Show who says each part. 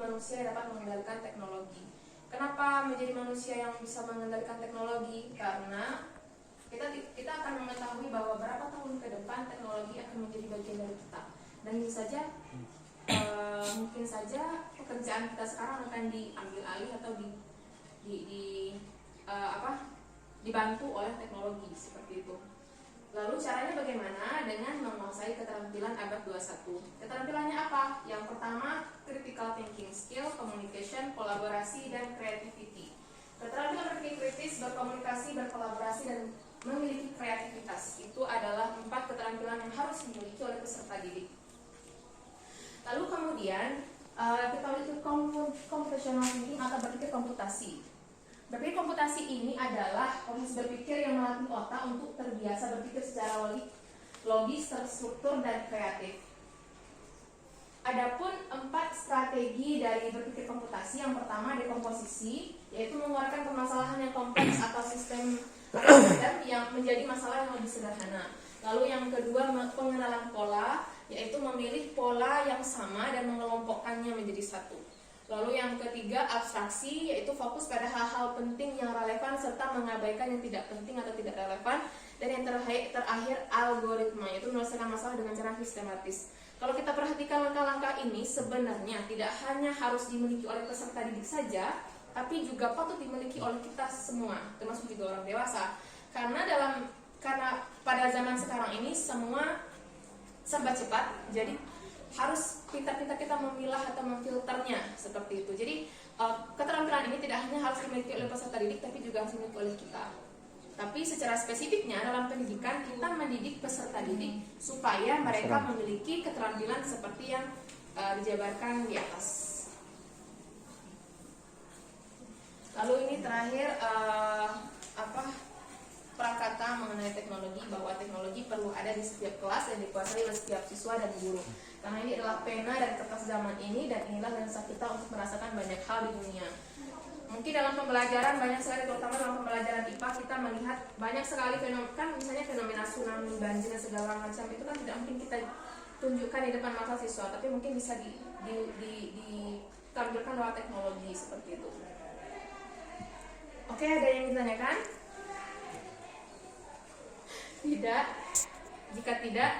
Speaker 1: manusia yang dapat mengendalikan teknologi. Kenapa menjadi manusia yang bisa mengendalikan teknologi? Karena kita akan mengetahui bahwa berapa tahun ke depan teknologi akan menjadi bagian dari kita. Dan mungkin saja pekerjaan kita sekarang akan diambil alih atau dibantu oleh teknologi seperti itu. Lalu caranya bagaimana? Dengan menguasai keterampilan abad 21. Keterampilannya apa? Yang pertama, critical thinking skill, communication, kolaborasi, dan creativity. Keterampilan berpikir kritis, berkomunikasi, berkolaborasi, dan memiliki kreativitas. Itu adalah 4 keterampilan yang harus dimiliki oleh peserta didik. Lalu kemudian kita memiliki computational thinking atau berpikir komputasi. Berpikir komputasi ini adalah proses berpikir yang melatih otak untuk terbiasa berpikir secara logis, terstruktur, dan kreatif. Adapun 4 strategi dari berpikir komputasi. Yang pertama, dekomposisi, yaitu mengeluarkan permasalahan yang kompleks atau sistem yang menjadi masalah yang lebih sederhana. Lalu yang kedua, pengenalan pola, yaitu memilih pola yang sama dan mengelompokkannya menjadi satu. Lalu yang ketiga, abstraksi, yaitu fokus pada hal-hal penting yang relevan serta mengabaikan yang tidak penting atau tidak relevan. Dan yang terakhir algoritma, yaitu menyelesaikan masalah dengan cara sistematis. Kalau kita perhatikan langkah-langkah ini, sebenarnya tidak hanya harus dimiliki oleh peserta didik saja, tapi juga patut dimiliki oleh kita semua, termasuk juga orang dewasa. Karena pada zaman sekarang ini semua serba cepat, jadi harus pintar-pintar kita memilah atau memfilternya seperti itu. Jadi keterampilan ini tidak hanya harus dimiliki oleh peserta didik, tapi juga harus dimiliki oleh kita. Tapi secara spesifiknya dalam pendidikan kita mendidik peserta didik supaya mereka memiliki keterampilan seperti yang dijabarkan di atas. Lalu ini terakhir prakata mengenai teknologi, bahwa teknologi perlu ada di setiap kelas dan dikuasai oleh setiap siswa dan guru. Karena ini adalah pena dan kertas zaman ini, dan inilah lensa kita untuk merasakan banyak hal di dunia. Mungkin dalam pembelajaran banyak sekali, terutama dalam pembelajaran IPA, kita melihat banyak sekali fenomena, misalnya fenomena tsunami, banjir, dan segala macam itu kan tidak mungkin kita tunjukkan di depan mata siswa, tapi mungkin bisa ditampilkan lewat teknologi seperti itu. Oke, ada yang ditanyakan? Tidak. Jika tidak,